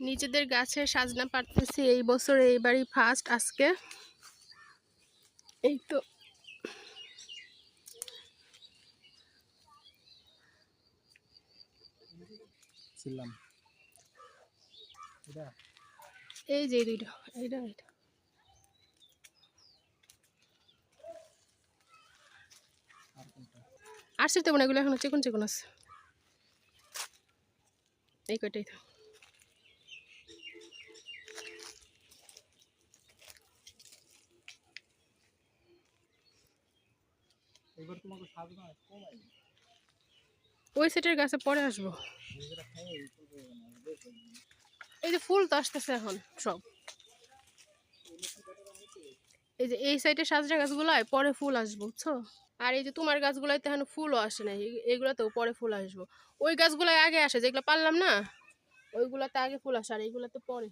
নিজেদের গাছে সাজনা পারতেছি এই বছর, এইবারই ফার্স্ট আজকে। এই তো এই যে দুইটা, এইটা এইটা আর সেটা মনে এগুলো এখন চিকন চিকন আছে, এই কয়টাই তো। ওই সেটের গাছে পরে আসবো। এই যে ফুল তো আসতেছে এখন সব, এই যে এই সাইডে সাজনা গাছগুলাই পরে ফুল আসবো, বুঝছো? আর এই যে তোমার গাছগুলাইতে এখন ফুলও আসে নাই, এইগুলাতেও পরে ফুল আসবো। ওই গাছগুলাই আগে আসে, যেগুলো পারলাম না ওইগুলাতে আগে ফুল আসে, আর এইগুলাতে পরে।